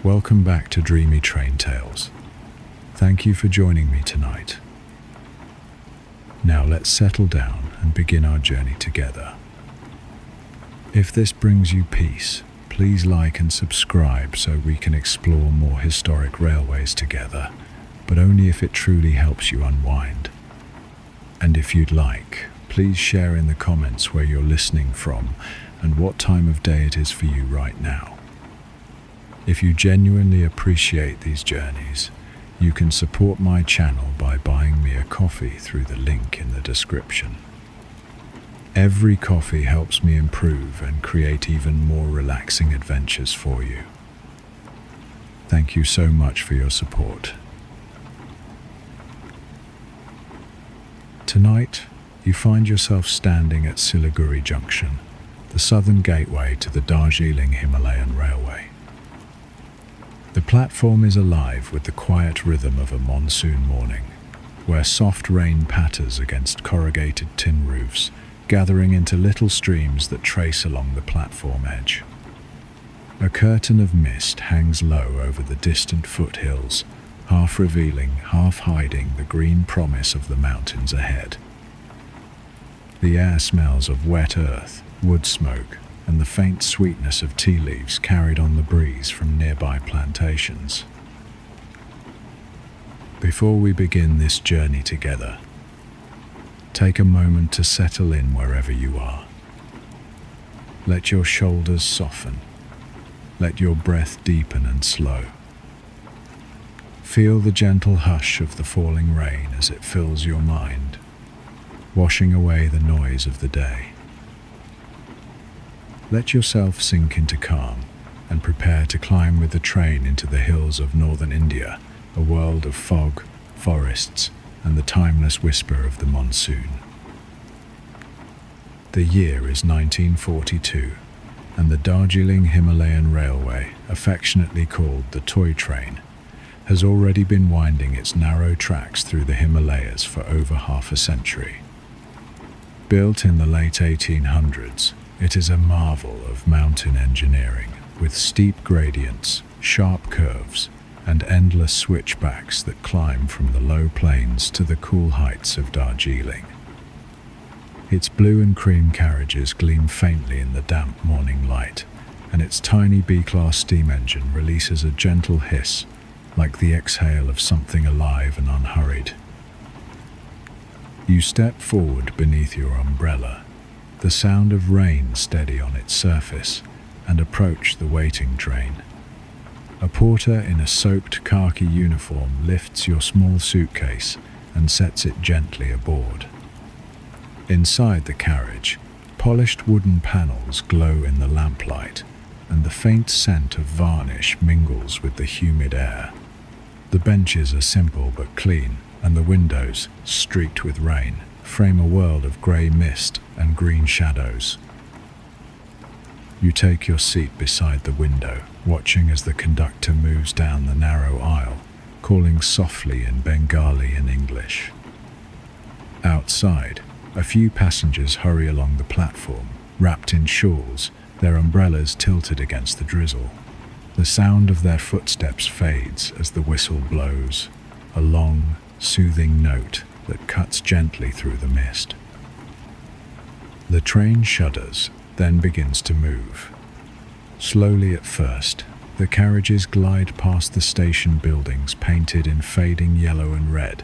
Welcome back to Dreamy Train Tales. Thank you for joining me tonight. Now let's settle down and begin our journey together. If this brings you peace, please like and subscribe so we can explore more historic railways together, but only if it truly helps you unwind. And if you'd like, please share in the comments where you're listening from and what time of day it is for you right now. If you genuinely appreciate these journeys, you can support my channel by buying me a coffee through the link in the description. Every coffee helps me improve and create even more relaxing adventures for you. Thank you so much for your support. Tonight, you find yourself standing at Siliguri Junction, the southern gateway to the Darjeeling Himalayan Railway. The platform is alive with the quiet rhythm of a monsoon morning, where soft rain patters against corrugated tin roofs, gathering into little streams that trace along the platform edge. A curtain of mist hangs low over the distant foothills, half revealing, half hiding the green promise of the mountains ahead. The air smells of wet earth, wood smoke, and the faint sweetness of tea leaves carried on the breeze from nearby plantations. Before we begin this journey together, take a moment to settle in wherever you are. Let your shoulders soften. Let your breath deepen and slow. Feel the gentle hush of the falling rain as it fills your mind, washing away the noise of the day. Let yourself sink into calm and prepare to climb with the train into the hills of northern India, a world of fog, forests, and the timeless whisper of the monsoon. The year is 1942, and the Darjeeling Himalayan Railway, affectionately called the Toy Train, has already been winding its narrow tracks through the Himalayas for over half a century. Built in the late 1800s, it is a marvel of mountain engineering, with steep gradients, sharp curves, and endless switchbacks that climb from the low plains to the cool heights of Darjeeling. Its blue and cream carriages gleam faintly in the damp morning light, and its tiny B-class steam engine releases a gentle hiss, like the exhale of something alive and unhurried. You step forward beneath your umbrella, the sound of rain steady on its surface, and approach the waiting train. A porter in a soaked khaki uniform lifts your small suitcase and sets it gently aboard. Inside the carriage, polished wooden panels glow in the lamplight, and the faint scent of varnish mingles with the humid air. The benches are simple but clean, and the windows, streaked with rain, frame a world of grey mist and green shadows. You take your seat beside the window, watching as the conductor moves down the narrow aisle, calling softly in Bengali and English. Outside, a few passengers hurry along the platform, wrapped in shawls, their umbrellas tilted against the drizzle. The sound of their footsteps fades as the whistle blows, a long, soothing note that cuts gently through the mist. The train shudders, then begins to move. Slowly at first, the carriages glide past the station buildings painted in fading yellow and red,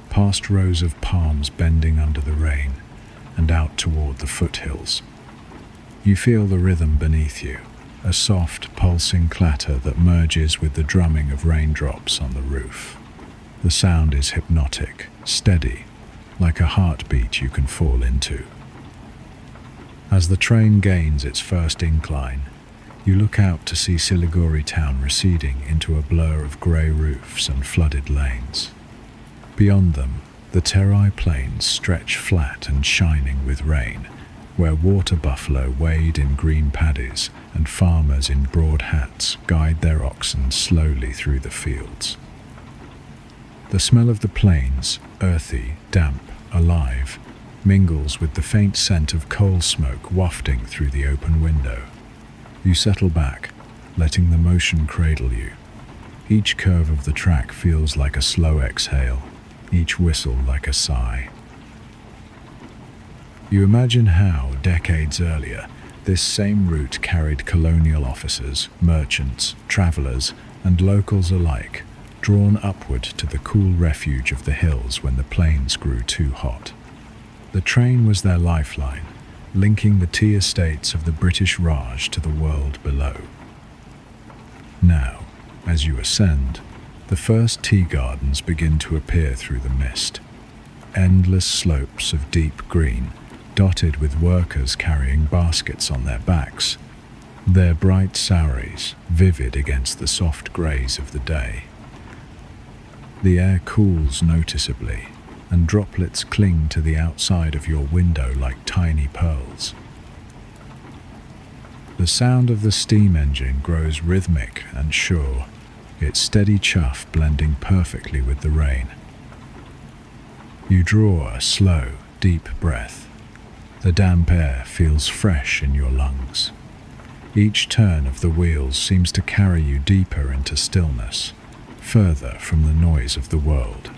past rows of palms bending under the rain, and out toward the foothills. You feel the rhythm beneath you, a soft, pulsing clatter that merges with the drumming of raindrops on the roof. The sound is hypnotic, steady, like a heartbeat you can fall into. As the train gains its first incline, you look out to see Siliguri town receding into a blur of grey roofs and flooded lanes. Beyond them, the Terai plains stretch flat and shining with rain, where water buffalo wade in green paddies and farmers in broad hats guide their oxen slowly through the fields. The smell of the plains, earthy, damp, alive, mingles with the faint scent of coal smoke wafting through the open window. You settle back, letting the motion cradle you. Each curve of the track feels like a slow exhale, each whistle like a sigh. You imagine how, decades earlier, this same route carried colonial officers, merchants, travelers, and locals alike, drawn upward to the cool refuge of the hills when the plains grew too hot. The train was their lifeline, linking the tea estates of the British Raj to the world below. Now, as you ascend, the first tea gardens begin to appear through the mist. Endless slopes of deep green, dotted with workers carrying baskets on their backs, their bright saris vivid against the soft greys of the day. The air cools noticeably, and droplets cling to the outside of your window like tiny pearls. The sound of the steam engine grows rhythmic and sure, its steady chuff blending perfectly with the rain. You draw a slow, deep breath. The damp air feels fresh in your lungs. Each turn of the wheels seems to carry you deeper into stillness, further from the noise of the world.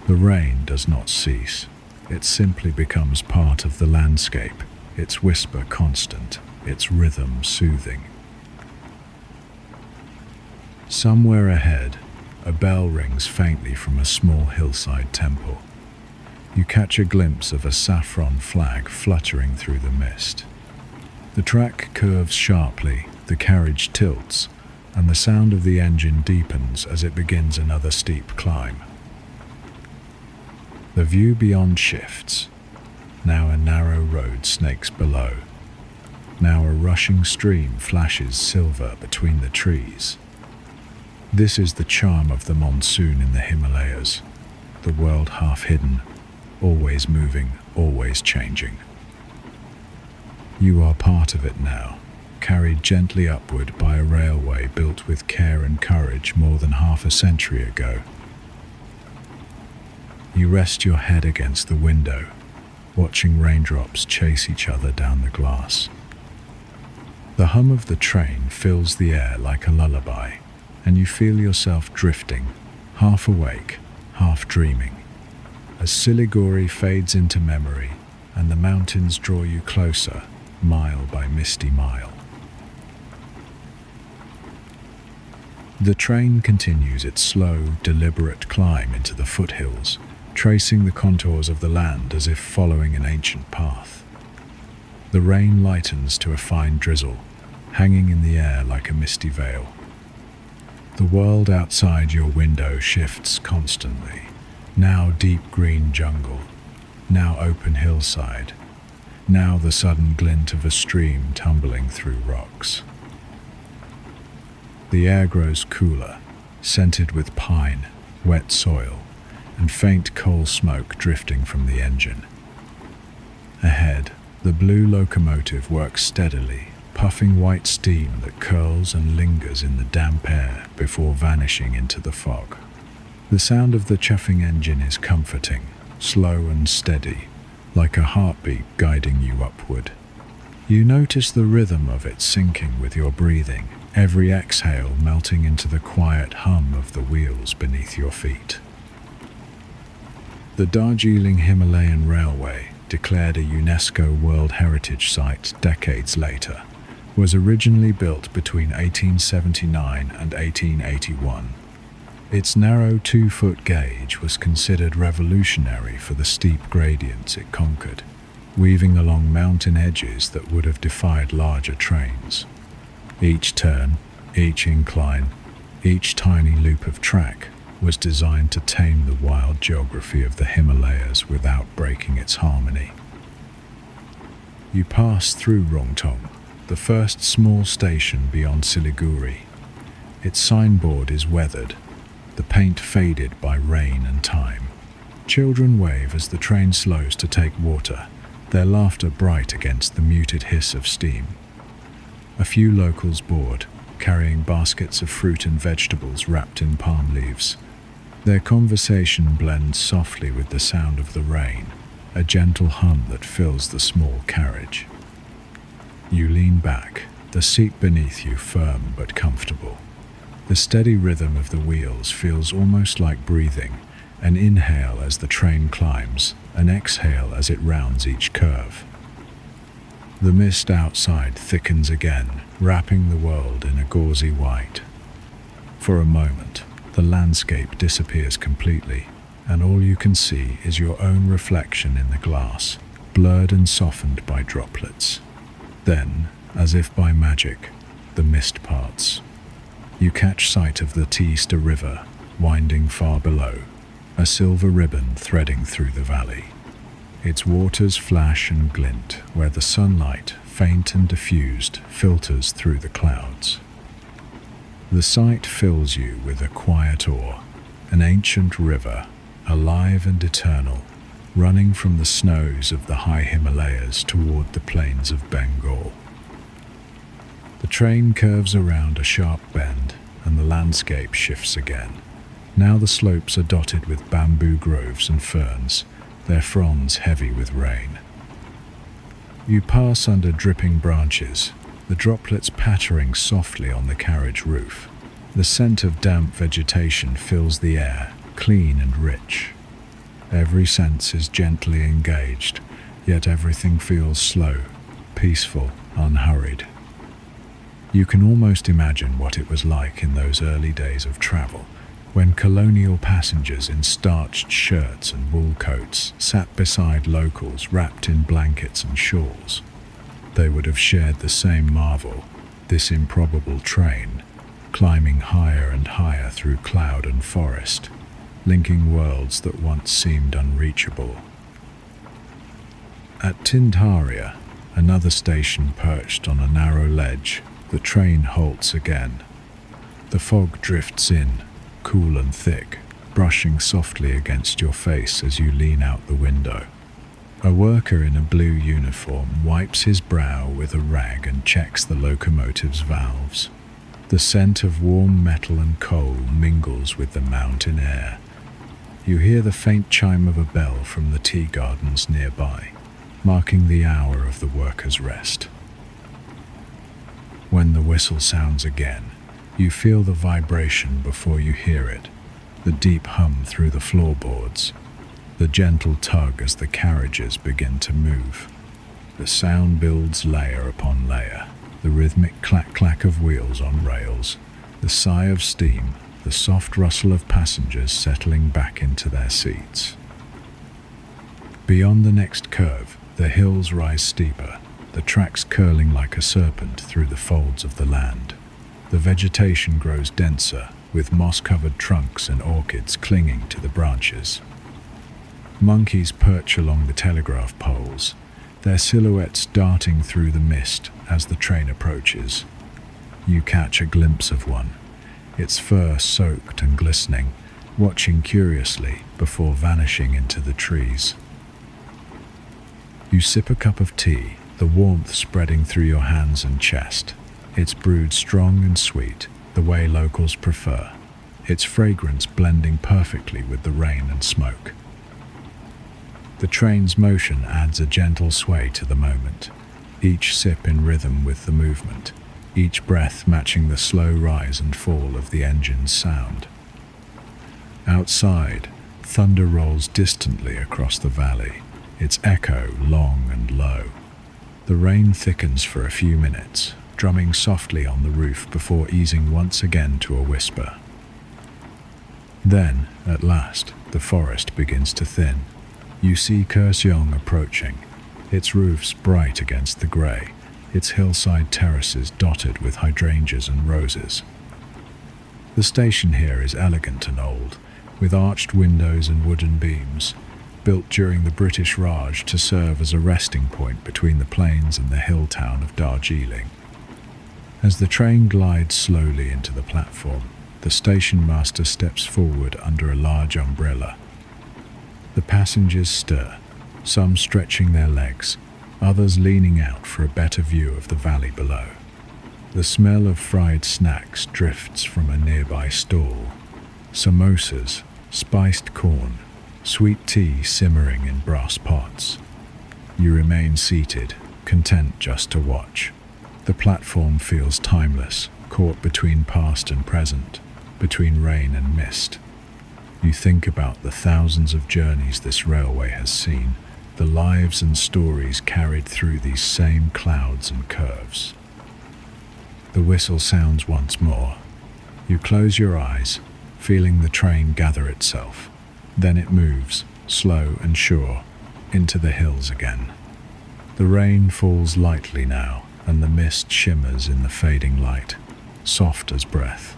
The rain does not cease. It simply becomes part of the landscape, its whisper constant, its rhythm soothing. Somewhere ahead, a bell rings faintly from a small hillside temple. You catch a glimpse of a saffron flag fluttering through the mist. The track curves sharply, the carriage tilts, and the sound of the engine deepens as it begins another steep climb. The view beyond shifts. Now a narrow road snakes below. Now a rushing stream flashes silver between the trees. This is the charm of the monsoon in the Himalayas, the world half hidden, always moving, always changing. You are part of it now, carried gently upward by a railway built with care and courage more than half a century ago. You rest your head against the window, watching raindrops chase each other down the glass. The hum of the train fills the air like a lullaby, and you feel yourself drifting, half awake, half dreaming, as Siliguri fades into memory and the mountains draw you closer, mile by misty mile. The train continues its slow, deliberate climb into the foothills, tracing the contours of the land as if following an ancient path. The rain lightens to a fine drizzle, hanging in the air like a misty veil. The world outside your window shifts constantly, now deep green jungle, now open hillside, now the sudden glint of a stream tumbling through rocks. The air grows cooler, scented with pine, wet soil, and faint coal smoke drifting from the engine. Ahead, the blue locomotive works steadily, puffing white steam that curls and lingers in the damp air before vanishing into the fog. The sound of the chuffing engine is comforting, slow and steady, like a heartbeat guiding you upward. You notice the rhythm of it syncing with your breathing, every exhale melting into the quiet hum of the wheels beneath your feet. The Darjeeling Himalayan Railway, declared a UNESCO World Heritage Site decades later, was originally built between 1879 and 1881. Its narrow 2-foot gauge was considered revolutionary for the steep gradients it conquered, weaving along mountain edges that would have defied larger trains. Each turn, each incline, each tiny loop of track was designed to tame the wild geography of the Himalayas without breaking its harmony. You pass through Rongtong, the first small station beyond Siliguri. Its signboard is weathered, the paint faded by rain and time. Children wave as the train slows to take water, their laughter bright against the muted hiss of steam. A few locals board, carrying baskets of fruit and vegetables wrapped in palm leaves. Their conversation blends softly with the sound of the rain, a gentle hum that fills the small carriage. You lean back, the seat beneath you firm but comfortable. The steady rhythm of the wheels feels almost like breathing, an inhale as the train climbs, an exhale as it rounds each curve. The mist outside thickens again, wrapping the world in a gauzy white. For a moment, the landscape disappears completely, and all you can see is your own reflection in the glass, blurred and softened by droplets. Then, as if by magic, the mist parts. You catch sight of the Teesta River, winding far below, a silver ribbon threading through the valley. Its waters flash and glint where the sunlight, faint and diffused, filters through the clouds. The sight fills you with a quiet awe, an ancient river, alive and eternal, running from the snows of the high Himalayas toward the plains of Bengal. The train curves around a sharp bend, and the landscape shifts again. Now the slopes are dotted with bamboo groves and ferns, their fronds heavy with rain. You pass under dripping branches, the droplets pattering softly on the carriage roof. The scent of damp vegetation fills the air, clean and rich. Every sense is gently engaged, yet everything feels slow, peaceful, unhurried. You can almost imagine what it was like in those early days of travel, when colonial passengers in starched shirts and wool coats sat beside locals wrapped in blankets and shawls. They would have shared the same marvel, this improbable train, climbing higher and higher through cloud and forest, linking worlds that once seemed unreachable. At Tintaria, another station perched on a narrow ledge, the train halts again. The fog drifts in, cool and thick, brushing softly against your face as you lean out the window. A worker in a blue uniform wipes his brow with a rag and checks the locomotive's valves. The scent of warm metal and coal mingles with the mountain air. You hear the faint chime of a bell from the tea gardens nearby, marking the hour of the worker's rest. When the whistle sounds again, you feel the vibration before you hear it, the deep hum through the floorboards, the gentle tug as the carriages begin to move. The sound builds layer upon layer, the rhythmic clack-clack of wheels on rails, the sigh of steam, the soft rustle of passengers settling back into their seats. Beyond the next curve, the hills rise steeper, the tracks curling like a serpent through the folds of the land. The vegetation grows denser, with moss-covered trunks and orchids clinging to the branches. Monkeys perch along the telegraph poles, their silhouettes darting through the mist as the train approaches. You catch a glimpse of one, its fur soaked and glistening, watching curiously before vanishing into the trees. You sip a cup of tea, the warmth spreading through your hands and chest. It's brewed strong and sweet, the way locals prefer, its fragrance blending perfectly with the rain and smoke. The train's motion adds a gentle sway to the moment, each sip in rhythm with the movement, each breath matching the slow rise and fall of the engine's sound. Outside, thunder rolls distantly across the valley, its echo long and low. The rain thickens for a few minutes, drumming softly on the roof before easing once again to a whisper. Then, at last, the forest begins to thin. You see Kurseong approaching, its roofs bright against the grey, its hillside terraces dotted with hydrangeas and roses. The station here is elegant and old, with arched windows and wooden beams, built during the British Raj to serve as a resting point between the plains and the hill town of Darjeeling. As the train glides slowly into the platform, the station master steps forward under a large umbrella. The passengers stir, some stretching their legs, others leaning out for a better view of the valley below. The smell of fried snacks drifts from a nearby stall. Samosas, spiced corn, sweet tea simmering in brass pots. You remain seated, content just to watch. The platform feels timeless, caught between past and present, between rain and mist. You think about the thousands of journeys this railway has seen, the lives and stories carried through these same clouds and curves. The whistle sounds once more. You close your eyes, feeling the train gather itself. Then it moves, slow and sure, into the hills again. The rain falls lightly now, and the mist shimmers in the fading light, soft as breath.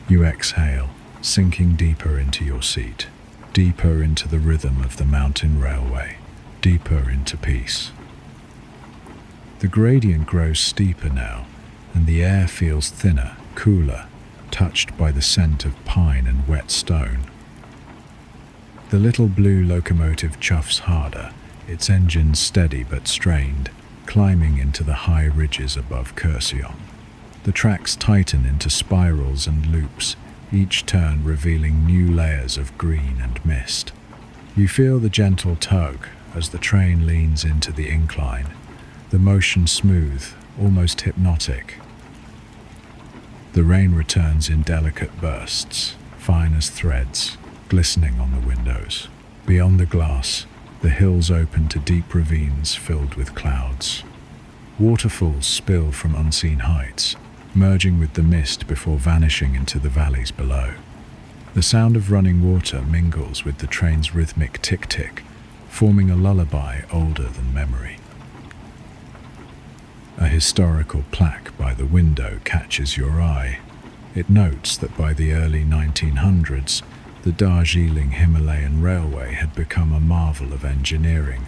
You exhale, sinking deeper into your seat, deeper into the rhythm of the mountain railway, deeper into peace. The gradient grows steeper now, and the air feels thinner, cooler, touched by the scent of pine and wet stone. The little blue locomotive chuffs harder, its engine steady but strained, climbing into the high ridges above Cursion. The tracks tighten into spirals and loops, each turn revealing new layers of green and mist. You feel the gentle tug as the train leans into the incline, the motion smooth, almost hypnotic. The rain returns in delicate bursts, fine as threads, glistening on the windows. Beyond the glass, the hills open to deep ravines filled with clouds. Waterfalls spill from unseen heights, merging with the mist before vanishing into the valleys below. The sound of running water mingles with the train's rhythmic tick-tick, forming a lullaby older than memory. A historical plaque by the window catches your eye. It notes that by the early 1900s, the Darjeeling Himalayan Railway had become a marvel of engineering.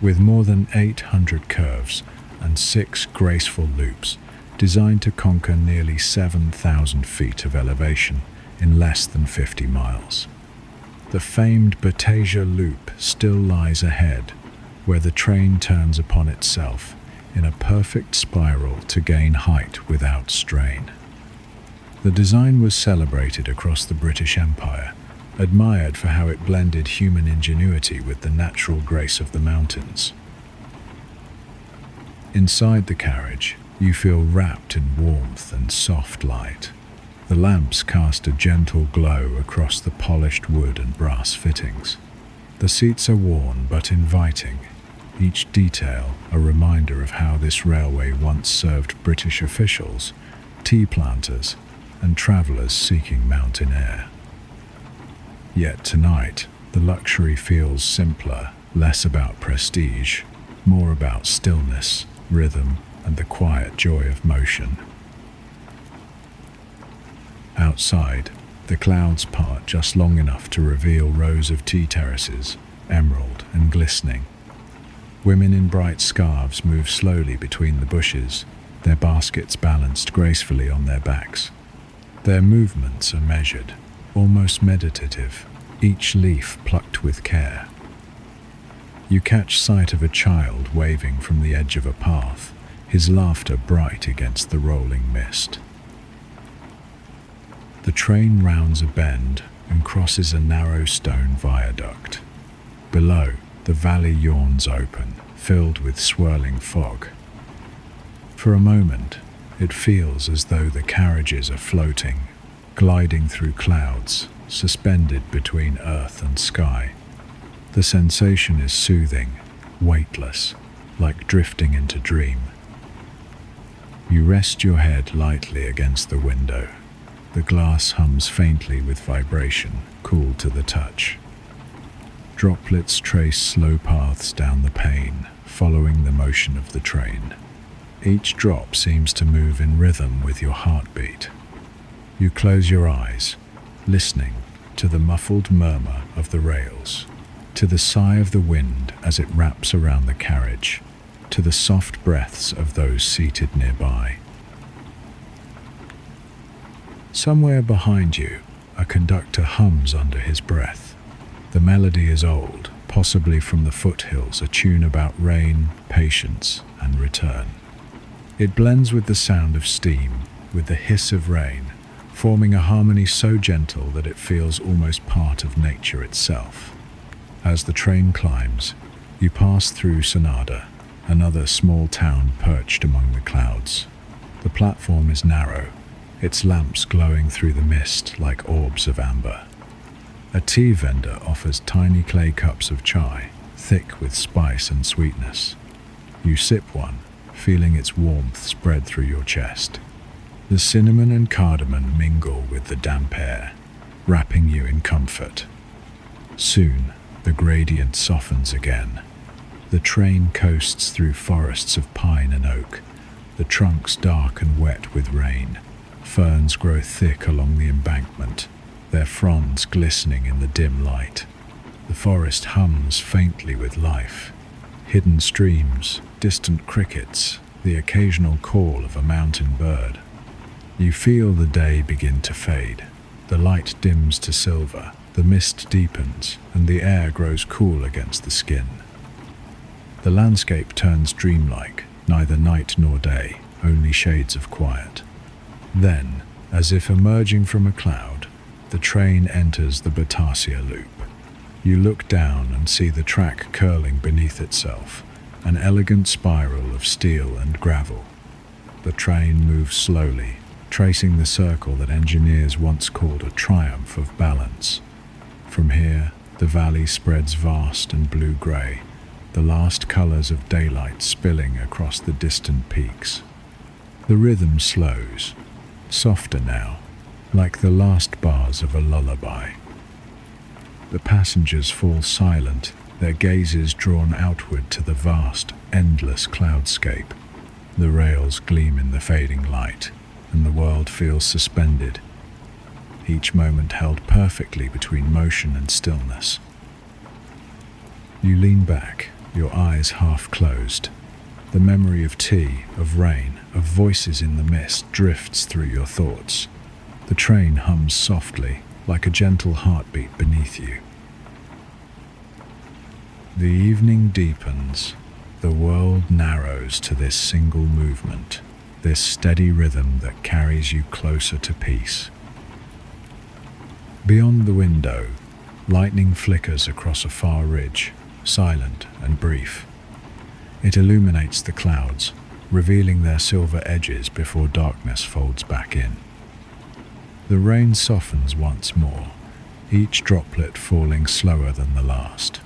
With more than 800 curves and 6 graceful loops, designed to conquer nearly 7,000 feet of elevation in less than 50 miles. The famed Bedtime loop still lies ahead, where the train turns upon itself in a perfect spiral to gain height without strain. The design was celebrated across the British Empire, admired for how it blended human ingenuity with the natural grace of the mountains. Inside the carriage, you feel wrapped in warmth and soft light. The lamps cast a gentle glow across the polished wood and brass fittings. The seats are worn but inviting, each detail a reminder of how this railway once served British officials, tea planters, and travellers seeking mountain air. Yet tonight, the luxury feels simpler, less about prestige, more about stillness, rhythm, and the quiet joy of motion. Outside, the clouds part just long enough to reveal rows of tea terraces, emerald and glistening. Women in bright scarves move slowly between the bushes, their baskets balanced gracefully on their backs. Their movements are measured, almost meditative, each leaf plucked with care. You catch sight of a child waving from the edge of a path, his laughter bright against the rolling mist. The train rounds a bend and crosses a narrow stone viaduct. Below, the valley yawns open, filled with swirling fog. For a moment, it feels as though the carriages are floating, gliding through clouds, suspended between earth and sky. The sensation is soothing, weightless, like drifting into dream. You rest your head lightly against the window. The glass hums faintly with vibration, cool to the touch. Droplets trace slow paths down the pane, following the motion of the train. Each drop seems to move in rhythm with your heartbeat. You close your eyes, listening to the muffled murmur of the rails, to the sigh of the wind as it wraps around the carriage, to the soft breaths of those seated nearby. Somewhere behind you, a conductor hums under his breath. The melody is old, possibly from the foothills, a tune about rain, patience, and return. It blends with the sound of steam, with the hiss of rain, forming a harmony so gentle that it feels almost part of nature itself. As the train climbs, you pass through Sonada, another small town perched among the clouds. The platform is narrow, its lamps glowing through the mist like orbs of amber. A tea vendor offers tiny clay cups of chai, thick with spice and sweetness. You sip one, feeling its warmth spread through your chest. The cinnamon and cardamom mingle with the damp air, wrapping you in comfort. Soon, the gradient softens again. The train coasts through forests of pine and oak, the trunks dark and wet with rain. Ferns grow thick along the embankment, their fronds glistening in the dim light. The forest hums faintly with life. Hidden streams, distant crickets, the occasional call of a mountain bird. You feel the day begin to fade. The light dims to silver, the mist deepens, and the air grows cool against the skin. The landscape turns dreamlike, neither night nor day, only shades of quiet. Then, as if emerging from a cloud, the train enters the Batasia loop. You look down and see the track curling beneath itself, an elegant spiral of steel and gravel. The train moves slowly, tracing the circle that engineers once called a triumph of balance. From here, the valley spreads vast and blue-grey, the last colors of daylight spilling across the distant peaks. The rhythm slows, softer now, like the last bars of a lullaby. The passengers fall silent, their gazes drawn outward to the vast, endless cloudscape. The rails gleam in the fading light, and the world feels suspended, each moment held perfectly between motion and stillness. You lean back, your eyes half closed. The memory of tea, of rain, of voices in the mist drifts through your thoughts. The train hums softly, like a gentle heartbeat beneath you. The evening deepens. The world narrows to this single movement, this steady rhythm that carries you closer to peace. Beyond the window, lightning flickers across a far ridge, silent and brief. It illuminates the clouds, revealing their silver edges before darkness folds back in. The rain softens once more, each droplet falling slower than the last.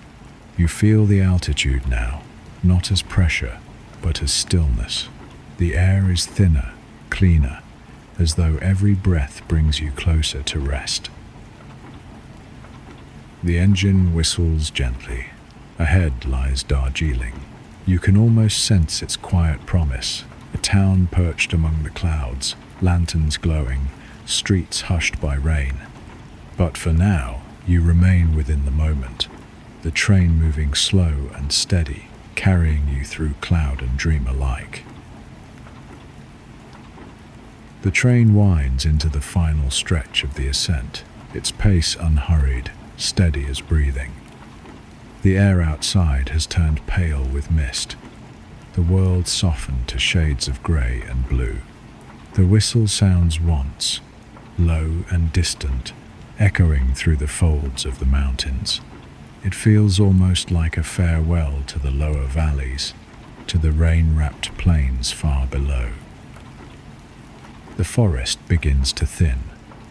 You feel the altitude now, not as pressure, but as stillness. The air is thinner, cleaner, as though every breath brings you closer to rest. The engine whistles gently. Ahead lies Darjeeling. You can almost sense its quiet promise, a town perched among the clouds, lanterns glowing, streets hushed by rain. But for now, you remain within the moment, the train moving slow and steady, carrying you through cloud and dream alike. The train winds into the final stretch of the ascent, its pace unhurried, steady as breathing. The air outside has turned pale with mist. The world softened to shades of grey and blue. The whistle sounds once, low and distant, echoing through the folds of the mountains. It feels almost like a farewell to the lower valleys, to the rain-wrapped plains far below. The forest begins to thin.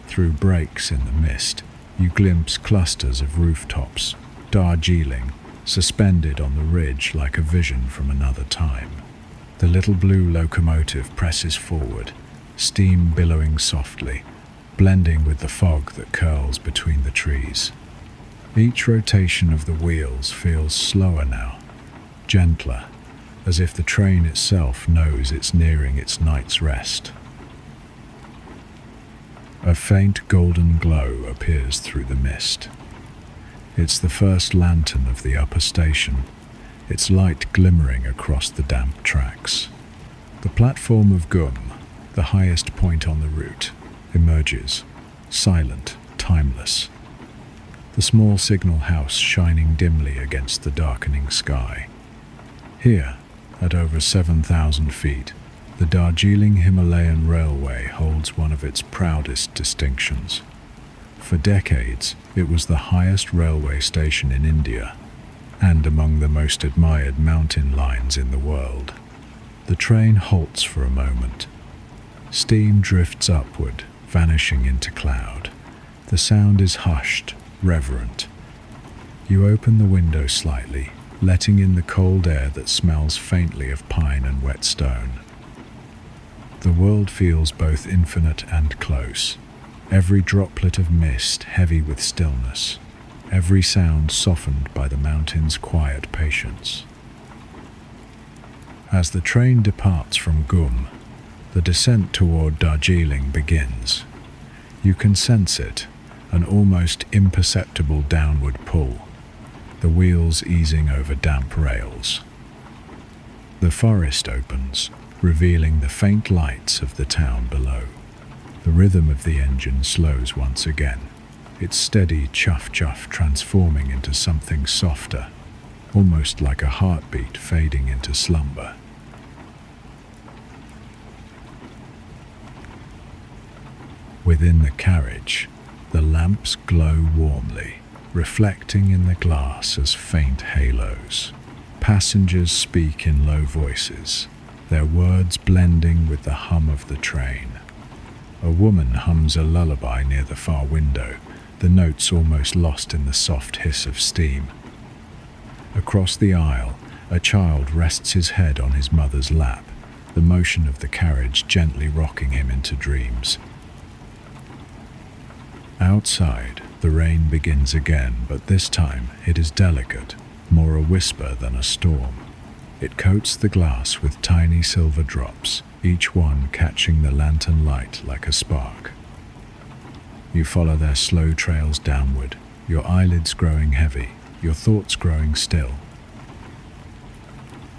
Through breaks in the mist, you glimpse clusters of rooftops, Darjeeling, suspended on the ridge like a vision from another time. The little blue locomotive presses forward, steam billowing softly, blending with the fog that curls between the trees. Each rotation of the wheels feels slower now, gentler, as if the train itself knows it's nearing its night's rest. A faint golden glow appears through the mist. It's the first lantern of the upper station, its light glimmering across the damp tracks. The platform of Gum, the highest point on the route, emerges, silent, timeless. The small signal house shining dimly against the darkening sky. Here, at over 7,000 feet, the Darjeeling Himalayan Railway holds one of its proudest distinctions. For decades, it was the highest railway station in India, and among the most admired mountain lines in the world. The train halts for a moment. Steam drifts upward, vanishing into cloud. The sound is hushed, reverent. You open the window slightly, letting in the cold air that smells faintly of pine and wet stone. The world feels both infinite and close, every droplet of mist heavy with stillness, every sound softened by the mountain's quiet patience. As the train departs from Gum, the descent toward Darjeeling begins. You can sense it, an almost imperceptible downward pull, the wheels easing over damp rails. The forest opens, revealing the faint lights of the town below. The rhythm of the engine slows once again, its steady chuff-chuff transforming into something softer, almost like a heartbeat fading into slumber. Within the carriage, the lamps glow warmly, reflecting in the glass as faint halos. Passengers speak in low voices, their words blending with the hum of the train. A woman hums a lullaby near the far window, the notes almost lost in the soft hiss of steam. Across the aisle, a child rests his head on his mother's lap, the motion of the carriage gently rocking him into dreams. Outside, the rain begins again, but this time it is delicate, more a whisper than a storm. It coats the glass with tiny silver drops, each one catching the lantern light like a spark. You follow their slow trails downward, your eyelids growing heavy, your thoughts growing still.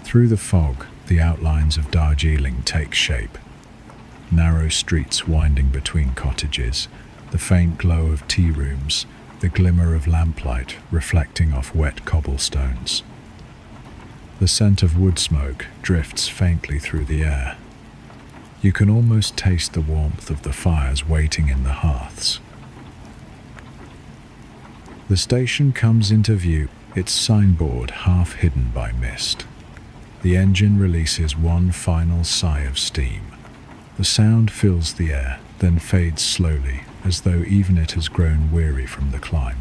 Through the fog, the outlines of Darjeeling take shape. Narrow streets winding between cottages, the faint glow of tea rooms, the glimmer of lamplight reflecting off wet cobblestones. The scent of wood smoke drifts faintly through the air. You can almost taste the warmth of the fires waiting in the hearths. The station comes into view, its signboard half hidden by mist. The engine releases one final sigh of steam. The sound fills the air, then fades slowly, as though even it has grown weary from the climb.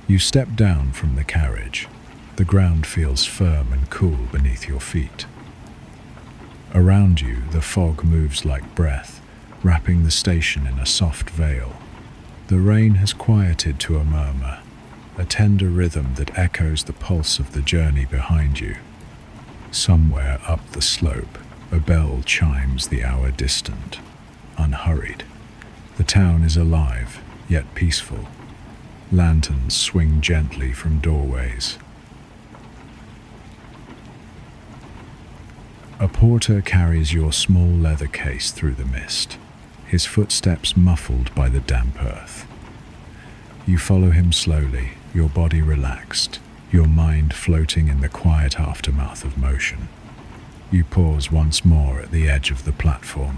You step down from the carriage. The ground feels firm and cool beneath your feet. Around you, the fog moves like breath, wrapping the station in a soft veil. The rain has quieted to a murmur, a tender rhythm that echoes the pulse of the journey behind you. Somewhere up the slope, a bell chimes the hour distant, unhurried. The town is alive, yet peaceful. Lanterns swing gently from doorways. A porter carries your small leather case through the mist, his footsteps muffled by the damp earth. You follow him slowly, your body relaxed, your mind floating in the quiet aftermath of motion. You pause once more at the edge of the platform.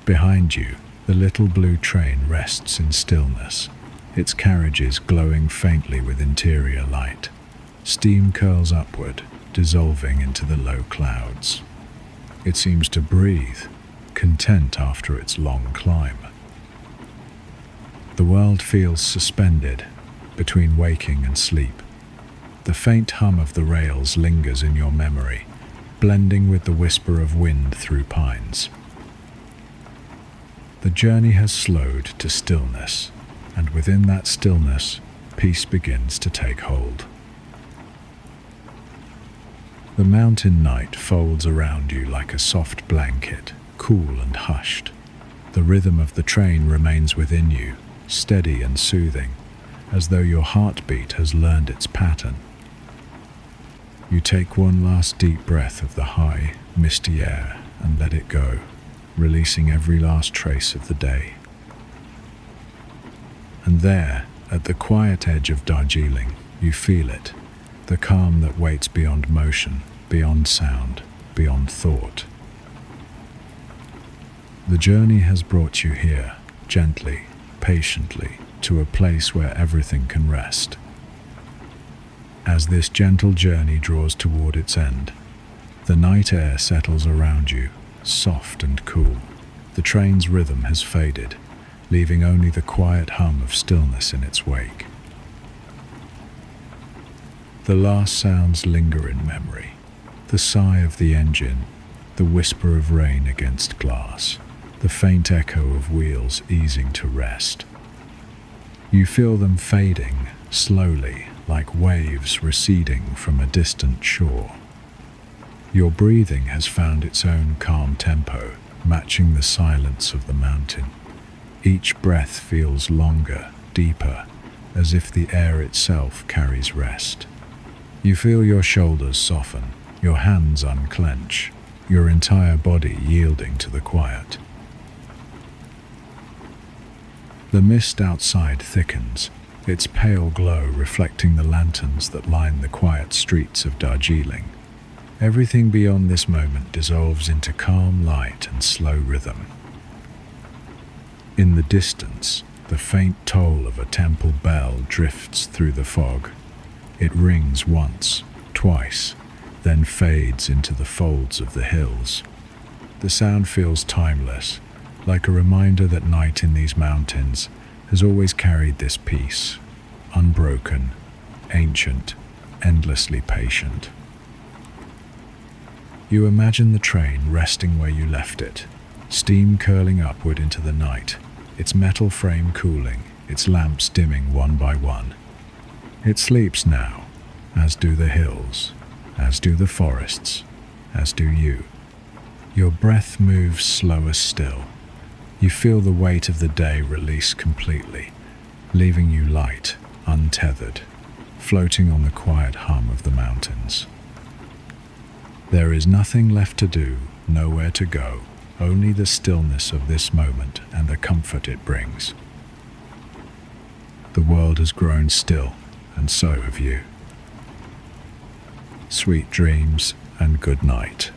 Behind you, the little blue train rests in stillness, its carriages glowing faintly with interior light. Steam curls upward, dissolving into the low clouds. It seems to breathe, content after its long climb. The world feels suspended, between waking and sleep. The faint hum of the rails lingers in your memory, blending with the whisper of wind through pines. The journey has slowed to stillness, and within that stillness, peace begins to take hold. The mountain night folds around you like a soft blanket, cool and hushed. The rhythm of the train remains within you, steady and soothing, as though your heartbeat has learned its pattern. You take one last deep breath of the high, misty air and let it go, releasing every last trace of the day. And there, at the quiet edge of Darjeeling, you feel it, the calm that waits beyond motion, beyond sound, beyond thought. The journey has brought you here, gently, patiently, to a place where everything can rest. As this gentle journey draws toward its end, the night air settles around you, soft and cool. The train's rhythm has faded, leaving only the quiet hum of stillness in its wake. The last sounds linger in memory. The sigh of the engine, the whisper of rain against glass, the faint echo of wheels easing to rest. You feel them fading, slowly, like waves receding from a distant shore. Your breathing has found its own calm tempo, matching the silence of the mountain. Each breath feels longer, deeper, as if the air itself carries rest. You feel your shoulders soften, your hands unclench, your entire body yielding to the quiet. The mist outside thickens, its pale glow reflecting the lanterns that line the quiet streets of Darjeeling. Everything beyond this moment dissolves into calm light and slow rhythm. In the distance, the faint toll of a temple bell drifts through the fog. It rings once, twice, then fades into the folds of the hills. The sound feels timeless, like a reminder that night in these mountains has always carried this peace, unbroken, ancient, endlessly patient. You imagine the train resting where you left it, steam curling upward into the night, its metal frame cooling, its lamps dimming one by one. It sleeps now, as do the hills, as do the forests, as do you. Your breath moves slower still. You feel the weight of the day release completely, leaving you light, untethered, floating on the quiet hum of the mountains. There is nothing left to do, nowhere to go, only the stillness of this moment and the comfort it brings. The world has grown still, and so have you. Sweet dreams and good night.